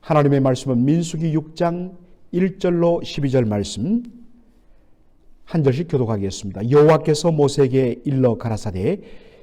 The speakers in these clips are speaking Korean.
하나님의 말씀은 민수기 6장 1절로 12절 말씀 한 절씩 교독하겠습니다. 여호와께서 모세에게 일러 가라사대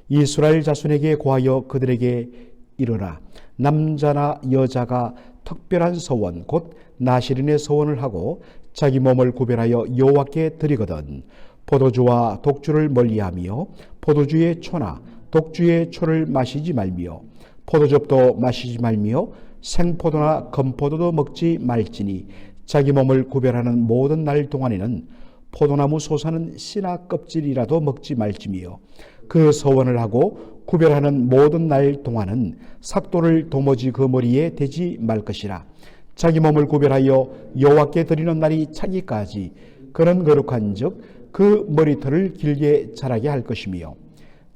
이스라엘 자손에게 고하여 그들에게 이르라. 남자나 여자가 특별한 서원 곧 나실인의 서원을 하고 자기 몸을 구별하여 여호와께 드리거든 포도주와 독주를 멀리하며 포도주의 초나 독주의 초를 마시지 말며 포도즙도 마시지 말며 생포도나 건포도도 먹지 말지니 자기 몸을 구별하는 모든 날 동안에는 포도나무 솟아는 씨나 껍질이라도 먹지 말지며 그 서원을 하고 구별하는 모든 날 동안은 삭도를 도무지 그 머리에 대지 말 것이라. 자기 몸을 구별하여 여호와께 드리는 날이 차기까지 그는 거룩한 즉 그 머리털을 길게 자라게 할 것이며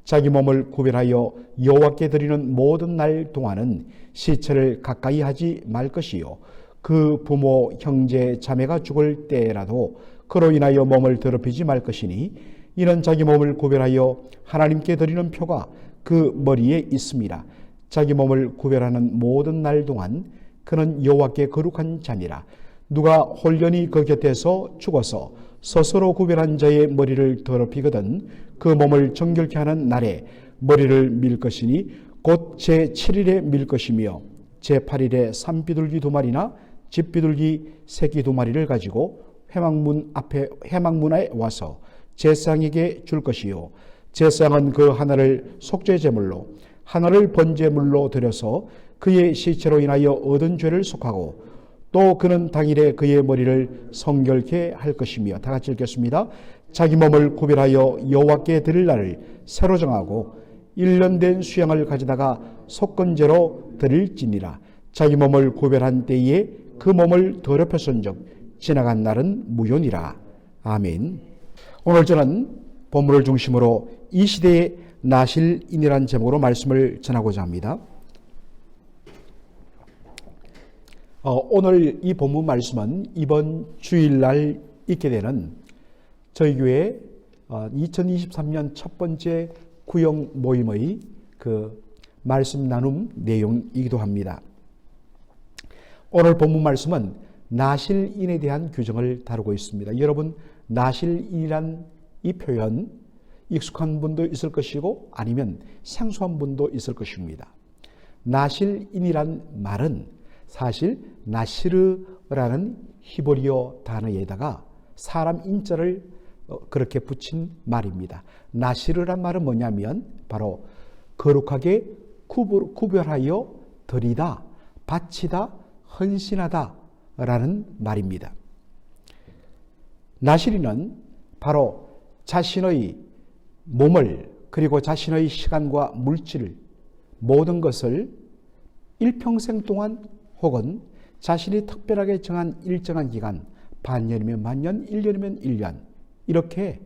자기 몸을 구별하여 여호와께 드리는 모든 날 동안은 시체를 가까이 하지 말 것이요 그 부모 형제 자매가 죽을 때라도 그로 인하여 몸을 더럽히지 말 것이니 이는 자기 몸을 구별하여 하나님께 드리는 표가 그 머리에 있음이라. 자기 몸을 구별하는 모든 날 동안 그는 여호와께 거룩한 자니라. 누가 홀연히 그 곁에서 죽어서 스스로 구별한 자의 머리를 더럽히거든 그 몸을 정결케 하는 날에 머리를 밀 것이니 곧 제7일에 밀 것이며 제8일에 산비둘기 2마리나 집비둘기 새끼 2마리를 가지고 회막문에 와서 제사장에게 줄 것이요 제사장은 그 하나를 속죄제물로 하나를 번제물로 드려서 그의 시체로 인하여 얻은 죄를 속하고 또 그는 당일에 그의 머리를 성결케 할 것이며 다 같이 읽겠습니다. 자기 몸을 구별하여 여호와께 드릴 날을 새로 정하고 1년 된 수양을 가져다가 속건제로 드릴지니라. 자기 몸을 구별한 때에 그 몸을 더럽혔은즉 지나간 날은 무효니라. 아멘. 오늘 저는 본문을 중심으로 이 시대의 나실인이라는 제목으로 말씀을 전하고자 합니다. 오늘 이 본문 말씀은 이번 주일날 있게 되는 저희 교회 2023년 첫 번째 구역 모임의 그 말씀 나눔 내용이기도 합니다. 오늘 본문 말씀은 나실인에 대한 규정을 다루고 있습니다. 여러분, 나실인이란 이 표현 익숙한 분도 있을 것이고 아니면 생소한 분도 있을 것입니다. 나실인이란 말은 사실 나시르라는 히브리어 단어에다가 사람 인자를 그렇게 붙인 말입니다. 나시르란 말은 뭐냐면 바로 거룩하게 구별하여 드리다, 바치다, 헌신하다 라는 말입니다. 나시리는 바로 자신의 몸을 그리고 자신의 시간과 물질을 모든 것을 일평생 동안 혹은 자신이 특별하게 정한 일정한 기간 반년이면 반년, 1년이면 1년 이렇게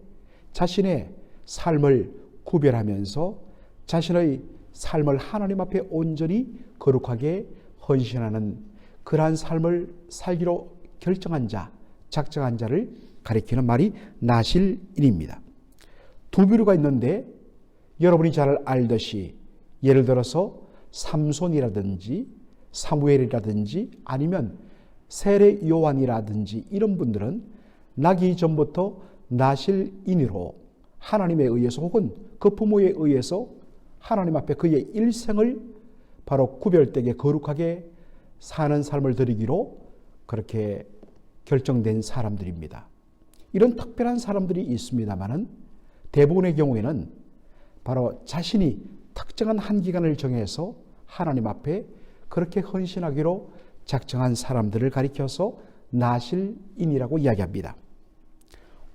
자신의 삶을 구별하면서 자신의 삶을 하나님 앞에 온전히 거룩하게 헌신하는 그러한 삶을 살기로 결정한 자, 작정한 자를 가리키는 말이 나실인입니다. 두 부류가 있는데 여러분이 잘 알듯이 예를 들어서 삼손이라든지 사무엘이라든지 아니면 세례 요한이라든지 이런 분들은 나기 전부터 나실인으로 하나님에 의해서 혹은 그 부모에 의해서 하나님 앞에 그의 일생을 바로 구별되게 거룩하게 사는 삶을 드리기로 그렇게 결정된 사람들입니다. 이런 특별한 사람들이 있습니다만은 대부분의 경우에는 바로 자신이 특정한 한 기간을 정해서 하나님 앞에 그렇게 헌신하기로 작정한 사람들을 가리켜서 나실인이라고 이야기합니다.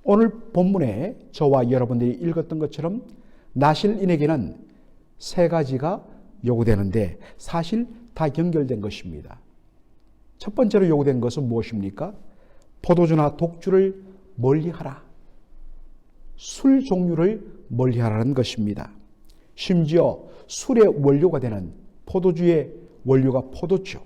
오늘 본문에 저와 여러분들이 읽었던 것처럼 나실인에게는 세 가지가 요구되는데 사실 다 연결된 것입니다. 첫 번째로 요구된 것은 무엇입니까? 포도주나 독주를 멀리하라. 술 종류를 멀리하라는 것입니다. 심지어 술의 원료가 되는 포도주의 원료가 포도주,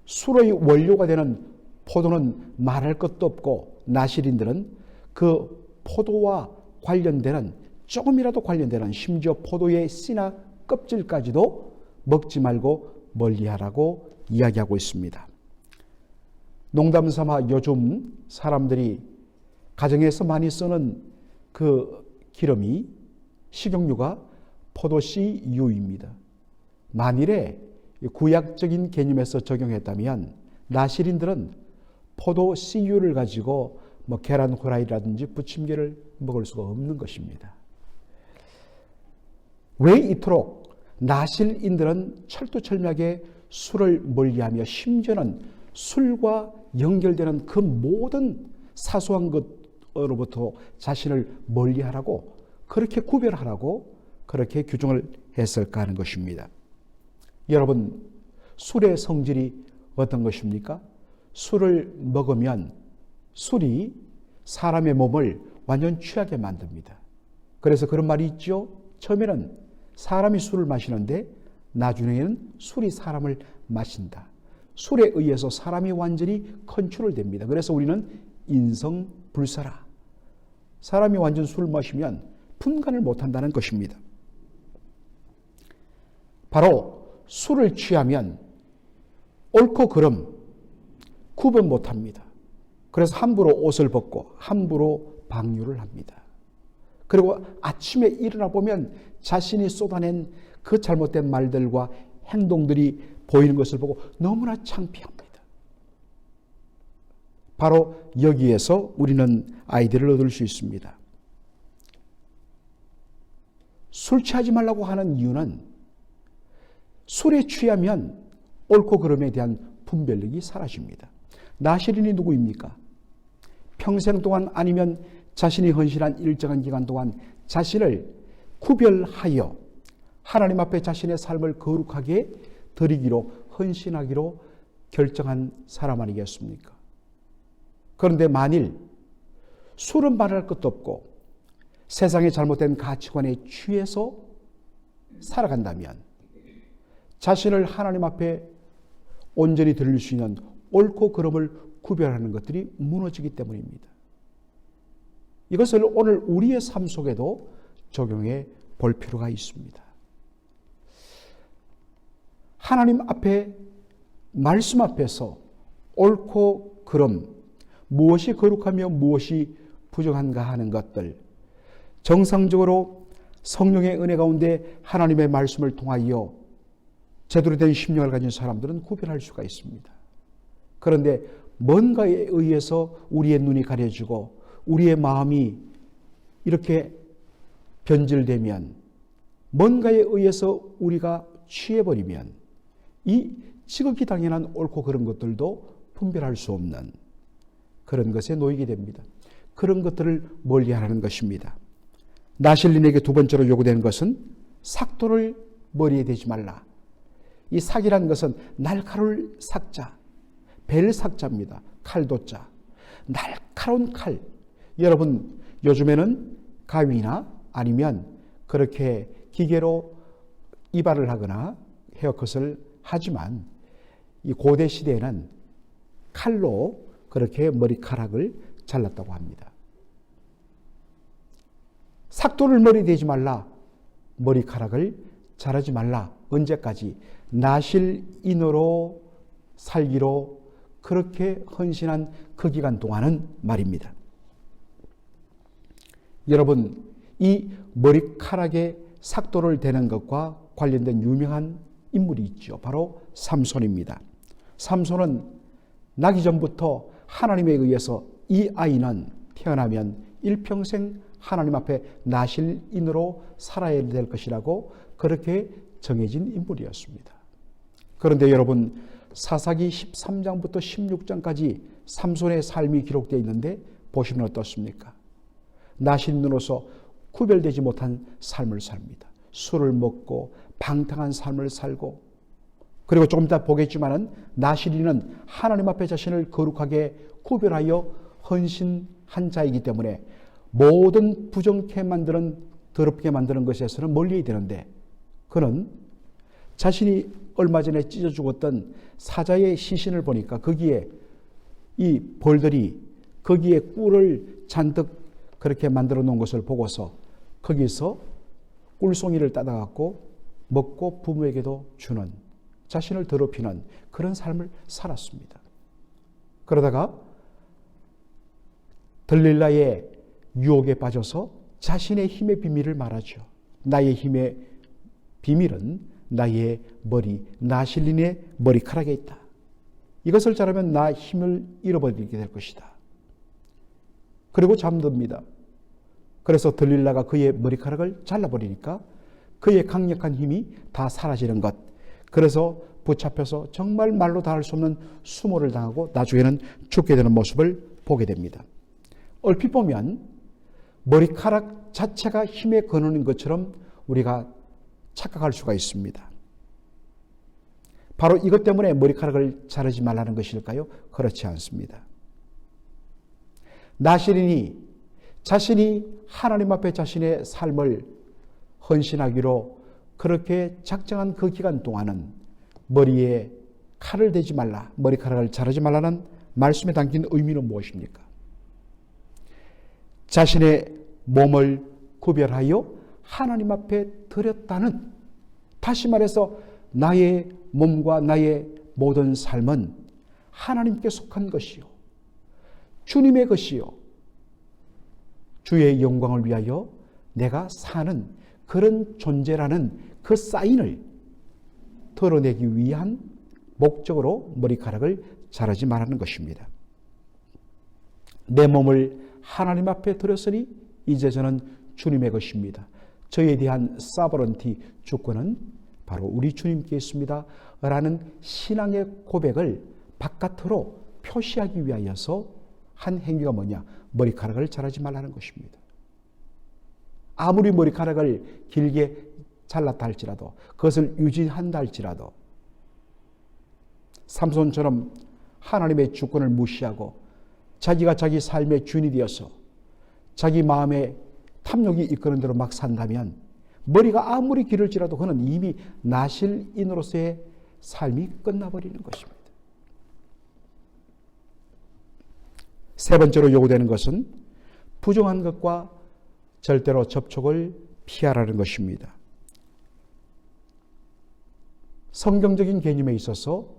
술의 원료가 되는 포도는 말할 것도 없고 나실인들은 그 포도와 관련되는 조금이라도 관련되는 심지어 포도의 씨나 껍질까지도 먹지 말고 멀리하라고 이야기하고 있습니다. 농담 삼아 요즘 사람들이 가정에서 많이 쓰는 그 기름이 식용유가 포도씨유입니다. 만일에 구약적인 개념에서 적용했다면 나시린들은 포도씨유를 가지고 계란 후라이라든지 부침개를 먹을 수가 없는 것입니다. 왜 이토록 나실인들은 철두철미하게 술을 멀리하며 심지어는 술과 연결되는 그 모든 사소한 것으로부터 자신을 멀리하라고 그렇게 구별하라고 그렇게 규정을 했을까 하는 것입니다. 여러분, 술의 성질이 어떤 것입니까? 술을 먹으면 술이 사람의 몸을 완전 취하게 만듭니다. 그래서 그런 말이 있죠. 처음에는 사람이 술을 마시는데 나중에는 술이 사람을 마신다. 술에 의해서 사람이 완전히 컨트롤됩니다. 그래서 우리는 인성불사라. 사람이 완전 술을 마시면 분간을 못한다는 것입니다. 바로 술을 취하면 옳고 그름 구분 못합니다. 그래서 함부로 옷을 벗고 함부로 방류를 합니다. 그리고 아침에 일어나 보면 자신이 쏟아낸 그 잘못된 말들과 행동들이 보이는 것을 보고 너무나 창피합니다. 바로 여기에서 우리는 아이디어를 얻을 수 있습니다. 술 취하지 말라고 하는 이유는 술에 취하면 옳고 그름에 대한 분별력이 사라집니다. 나시린이 누구입니까? 평생 동안 아니면 자신이 헌신한 일정한 기간 동안 자신을 구별하여 하나님 앞에 자신의 삶을 거룩하게 드리기로 헌신하기로 결정한 사람 아니겠습니까? 그런데 만일 술은 말할 것도 없고 세상의 잘못된 가치관에 취해서 살아간다면 자신을 하나님 앞에 온전히 드릴 수 있는 옳고 그름을 구별하는 것들이 무너지기 때문입니다. 이것을 오늘 우리의 삶 속에도 적용해 볼 필요가 있습니다. 하나님 앞에 말씀 앞에서 옳고 그름, 무엇이 거룩하며 무엇이 부정한가 하는 것들, 정상적으로 성령의 은혜 가운데 하나님의 말씀을 통하여 제대로 된 심령을 가진 사람들은 구별할 수가 있습니다. 그런데 뭔가에 의해서 우리의 눈이 가려지고 우리의 마음이 이렇게 변질되면, 뭔가에 의해서 우리가 취해버리면 이 지극히 당연한 옳고 그런 것들도 분별할 수 없는 그런 것에 놓이게 됩니다. 그런 것들을 멀리하라는 것입니다. 나실린에게 두 번째로 요구되는 것은 삭도를 머리에 대지 말라. 이 삭이라는 것은 날카로울 삭자, 벨 삭자입니다. 칼도자. 날카로운 칼. 여러분, 요즘에는 가위나 아니면 그렇게 기계로 이발을 하거나 헤어컷을 하지만 이 고대 시대에는 칼로 그렇게 머리카락을 잘랐다고 합니다. 삭도를 머리에 대지 말라. 머리카락을 자르지 말라. 언제까지? 나실인으로 살기로 그렇게 헌신한 그 기간 동안은 말입니다. 여러분, 이 머리카락에 삭도를 대는 것과 관련된 유명한 인물이 있죠. 바로 삼손입니다. 삼손은 나기 전부터 하나님에 의해서 이 아이는 태어나면 일평생 하나님 앞에 나실인으로 살아야 될 것이라고 그렇게 정해진 인물이었습니다. 그런데 여러분, 사사기 13장부터 16장까지 삼손의 삶이 기록되어 있는데 보시면 어떻습니까? 나실인으로서 구별되지 못한 삶을 삽니다. 술을 먹고 방탕한 삶을 살고, 그리고 조금 이따 보겠지만은 나실인은 하나님 앞에 자신을 거룩하게 구별하여 헌신한 자이기 때문에 모든 부정케 만드는, 더럽게 만드는 것에서는 멀리해야 되는데, 그는 자신이 얼마 전에 찢어 죽었던 사자의 시신을 보니까 거기에 이 벌들이 거기에 꿀을 잔뜩 그렇게 만들어 놓은 것을 보고서 거기서 꿀송이를 따다갖고 먹고 부모에게도 주는, 자신을 더럽히는 그런 삶을 살았습니다. 그러다가 들릴라의 유혹에 빠져서 자신의 힘의 비밀을 말하죠. 나의 힘의 비밀은 나의 머리, 나실린의 머리카락에 있다. 이것을 자르면 나 힘을 잃어버리게 될 것이다. 그리고 잠듭니다. 그래서 들릴라가 그의 머리카락을 잘라버리니까 그의 강력한 힘이 다 사라지는 것. 그래서 붙잡혀서 정말 말로 다 할 수 없는 수모를 당하고 나중에는 죽게 되는 모습을 보게 됩니다. 얼핏 보면 머리카락 자체가 힘의 근원인 것처럼 우리가 착각할 수가 있습니다. 바로 이것 때문에 머리카락을 자르지 말라는 것일까요? 그렇지 않습니다. 나실인이 자신이 하나님 앞에 자신의 삶을 헌신하기로 그렇게 작정한 그 기간 동안은 머리에 칼을 대지 말라, 머리카락을 자르지 말라는 말씀에 담긴 의미는 무엇입니까? 자신의 몸을 구별하여 하나님 앞에 드렸다는, 다시 말해서 나의 몸과 나의 모든 삶은 하나님께 속한 것이요, 주님의 것이요, 주의 영광을 위하여 내가 사는 그런 존재라는 그 사인을 드러내기 위한 목적으로 머리카락을 자르지 말라는 것입니다. 내 몸을 하나님 앞에 드렸으니 이제 저는 주님의 것입니다. 저에 대한 사버런티, 주권은 바로 우리 주님께 있습니다 라는 신앙의 고백을 바깥으로 표시하기 위하여서 한 행위가 뭐냐? 머리카락을 자르지 말라는 것입니다. 아무리 머리카락을 길게 잘랐다 할지라도, 그것을 유지한다 할지라도, 삼손처럼 하나님의 주권을 무시하고 자기가 자기 삶의 주인이 되어서 자기 마음에 탐욕이 이끄는 대로 막 산다면 머리가 아무리 길을지라도 그는 이미 나실인으로서의 삶이 끝나버리는 것입니다. 세 번째로 요구되는 것은 부정한 것과 절대로 접촉을 피하라는 것입니다. 성경적인 개념에 있어서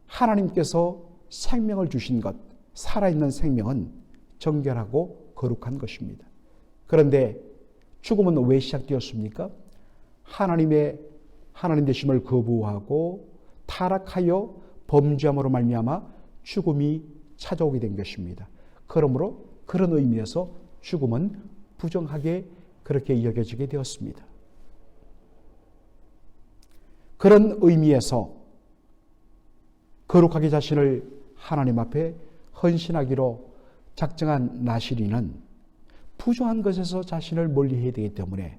하나님께서 생명을 주신 것, 살아있는 생명은 정결하고 거룩한 것입니다. 그런데 죽음은 왜 시작되었습니까? 하나님 되심을 거부하고 타락하여 범죄함으로 말미암아 죽음이 찾아오게 된 것입니다. 그러므로 그런 의미에서 죽음은 부정하게 그렇게 여겨지게 되었습니다. 그런 의미에서 거룩하게 자신을 하나님 앞에 헌신하기로 작정한 나실인은 부정한 것에서 자신을 멀리해야 되기 때문에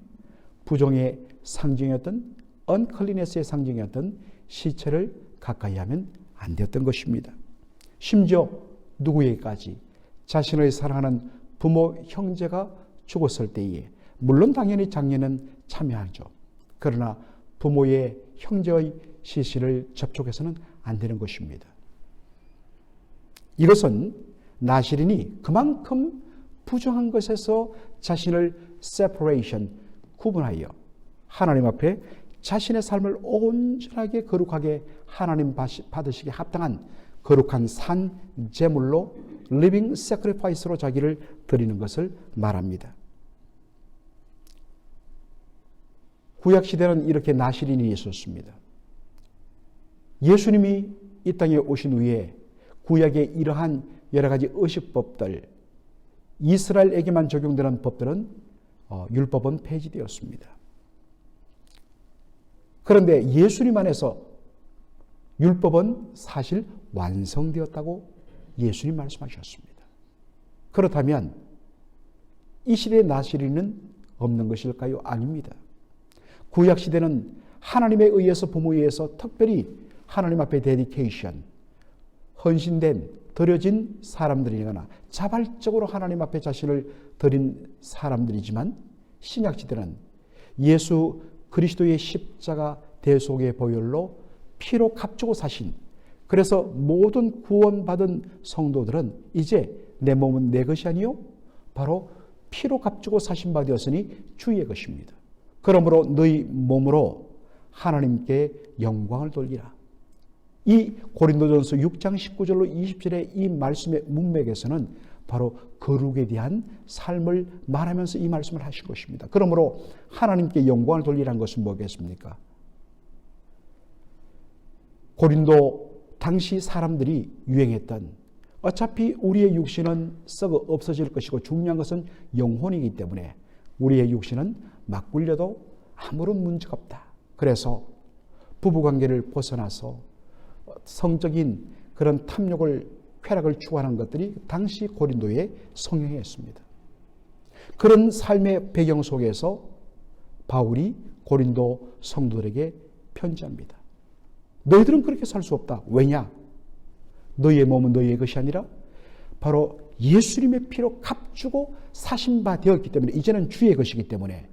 부정의 상징이었던, 언클리네스의 상징이었던 시체를 가까이 하면 안 되었던 것입니다. 심지어 누구에게까지? 자신을 사랑하는 부모, 형제가 죽었을 때에, 물론 당연히 장례는 참여하죠. 그러나 부모의, 형제의 시신을 접촉해서는 안 되는 것입니다. 이것은 나실인이 그만큼 부정한 것에서 자신을 separation, 구분하여 하나님 앞에 자신의 삶을 온전하게 거룩하게 하나님 받으시기에 합당한 거룩한 산 제물로 living sacrifice로 자기를 드리는 것을 말합니다. 구약시대는 이렇게 나실인이 있었습니다. 예수님이 이 땅에 오신 후에 구약의 이러한 여러 가지 의식법들, 이스라엘에게만 적용되는 법들은 율법은 폐지되었습니다. 그런데 예수님 안에서 율법은 사실 완성되었다고 예수님 말씀하셨습니다. 그렇다면 이 시대의 나실인은 없는 것일까요? 아닙니다. 구약시대는 하나님에 의해서, 부모에 의해서 특별히 하나님 앞에 데디케이션, 헌신된, 드려진 사람들이거나 자발적으로 하나님 앞에 자신을 드린 사람들이지만, 신약시대는 예수 그리스도의 십자가 대속의 보혈로 피로 값주고 사신, 그래서 모든 구원받은 성도들은 이제 내 몸은 내 것이 아니요 바로 피로 값주고 사신 바 되었으니 주의 것입니다. 그러므로 너희 몸으로 하나님께 영광을 돌리라. 이 고린도전서 6장 19절로 20절의 이 말씀의 문맥에서는 바로 거룩에 대한 삶을 말하면서 이 말씀을 하신 것입니다. 그러므로 하나님께 영광을 돌리라는 것은 뭐겠습니까? 고린도 당시 사람들이 유행했던, 어차피 우리의 육신은 썩어 없어질 것이고 중요한 것은 영혼이기 때문에 우리의 육신은 막 굴려도 아무런 문제가 없다. 그래서 부부관계를 벗어나서 성적인 그런 탐욕을, 쾌락을 추구하는 것들이 당시 고린도의 성행이었습니다. 그런 삶의 배경 속에서 바울이 고린도 성도들에게 편지합니다. 너희들은 그렇게 살 수 없다. 왜냐? 너희의 몸은 너희의 것이 아니라 바로 예수님의 피로 값주고 사신 바 되었기 때문에 이제는 주의 것이기 때문에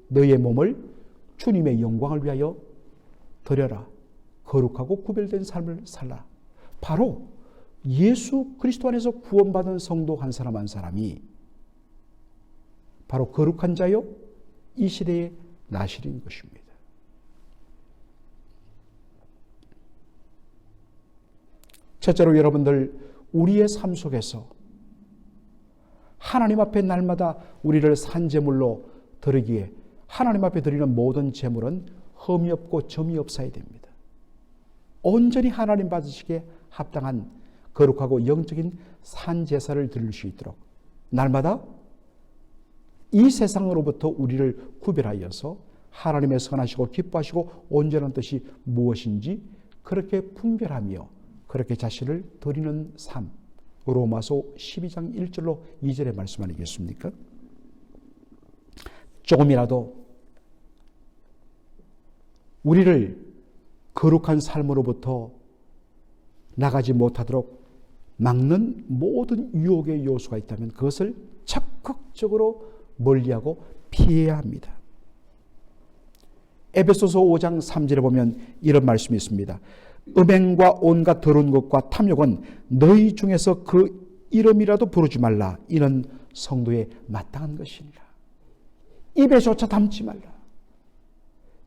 너희의 몸을 주님의 영광을 위하여 드려라. 거룩하고 구별된 삶을 살라. 바로 예수 그리스도 안에서 구원받은 성도 한 사람 한 사람이 바로 거룩한 자요 이 시대의 나실인 것입니다. 첫째로 여러분들, 우리의 삶 속에서 하나님 앞에 날마다 우리를 산제물로 드리기에 하나님 앞에 드리는 모든 제물은 흠이 없고 점이 없어야 됩니다. 온전히 하나님 받으시기에 합당한 거룩하고 영적인 산제사를 드릴 수 있도록 날마다 이 세상으로부터 우리를 구별하여서 하나님의 선하시고 기뻐하시고 온전한 뜻이 무엇인지 그렇게 분별하며 그렇게 자신을 드리는 삶. 로마서 12장 1절로 2절의 말씀 아니겠습니까? 조금이라도 우리를 거룩한 삶으로부터 나가지 못하도록 막는 모든 유혹의 요소가 있다면 그것을 적극적으로 멀리하고 피해야 합니다. 에베소서 5장 3절에 보면 이런 말씀이 있습니다. 음행과 온갖 더러운 것과 탐욕은 너희 중에서 그 이름이라도 부르지 말라. 이는 성도의 마땅한 것이니라. 입에조차 담지 말라.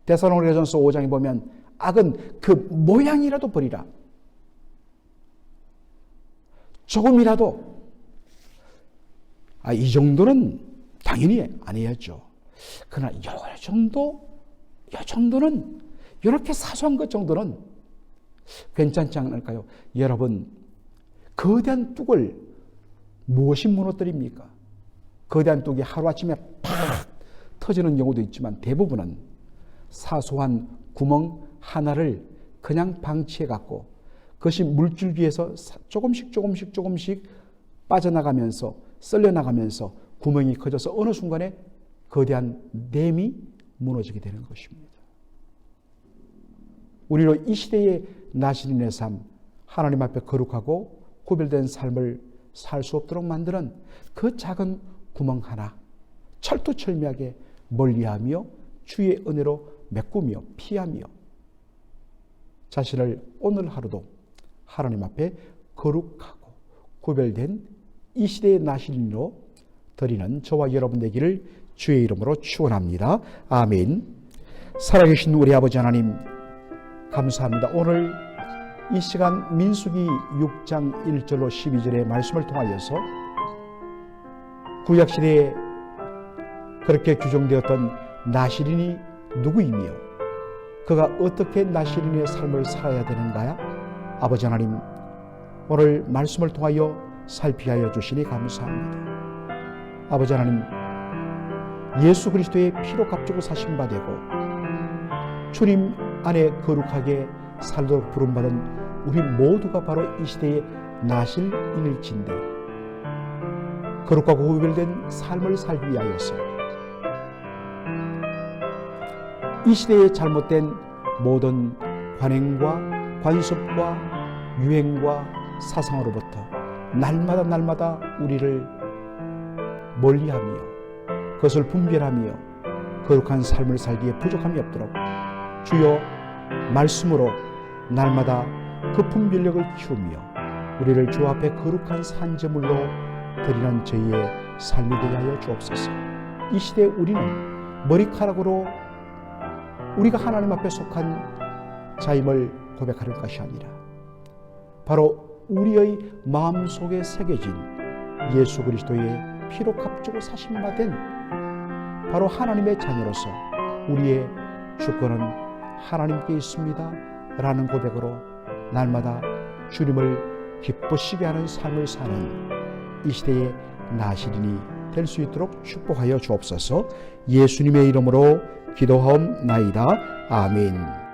데살로니가전서 5장에 보면 악은 그 모양이라도 버리라. 조금이라도 이 정도는 당연히 안 해야죠. 그러나 이 정도는 이렇게 사소한 것 정도는 괜찮지 않을까요? 여러분, 거대한 뚝을 무엇이 무너뜨립니까? 거대한 뚝이 하루아침에 팍 터지는 경우도 있지만 대부분은 사소한 구멍 하나를 그냥 방치해갖고 그것이 물줄기에서 조금씩 빠져나가면서 썰려나가면서 구멍이 커져서 어느 순간에 거대한 댐이 무너지게 되는 것입니다. 우리로 이 시대의 나시린의 삶, 하나님 앞에 거룩하고 구별된 삶을 살 수 없도록 만드는 그 작은 구멍 하나 철두철미하게 멀리하며 주의 은혜로 메꾸며 피하며 자신을 오늘 하루도 하나님 앞에 거룩하고 구별된 이 시대의 나시린으로 드리는 저와 여러분 되기를 주의 이름으로 축원합니다. 아멘. 살아계신 우리 아버지 하나님 감사합니다. 오늘 이 시간 민수기 6장 1절로 12절의 말씀을 통하여서 구약시대에 그렇게 규정되었던 나시린이 누구이며 그가 어떻게 나시린의 삶을 살아야 되는가요? 아버지 하나님, 오늘 말씀을 통하여 살피게 하여 주시니 감사합니다. 아버지 하나님, 예수 그리스도의 피로 값주고 사신 바 되고 주님 안에 거룩하게 살도록 부름받은 우리 모두가 바로 이 시대의 나실인일진데 거룩하고 구별된 삶을 살기 위하여서 이 시대의 잘못된 모든 관행과 관습과 유행과 사상으로부터 날마다 우리를 멀리하며 그것을 분별하며 거룩한 삶을 살기에 부족함이 없도록 주여 말씀으로 날마다 그 분별력을 키우며 우리를 주 앞에 거룩한 산제물로 드리는 저희의 삶이 되게 하여 주옵소서. 이 시대에 우리는 머리카락으로 우리가 하나님 앞에 속한 자임을 고백하는 것이 아니라 바로 우리의 마음속에 새겨진 예수 그리스도의 피로 값주고 사신 바 된 바로 하나님의 자녀로서 우리의 주권은 하나님께 있습니다 라는 고백으로 날마다 주님을 기쁘시게 하는 삶을 사는 이 시대의 나시린이 될 수 있도록 축복하여 주옵소서. 예수님의 이름으로 기도하옵나이다. 아멘.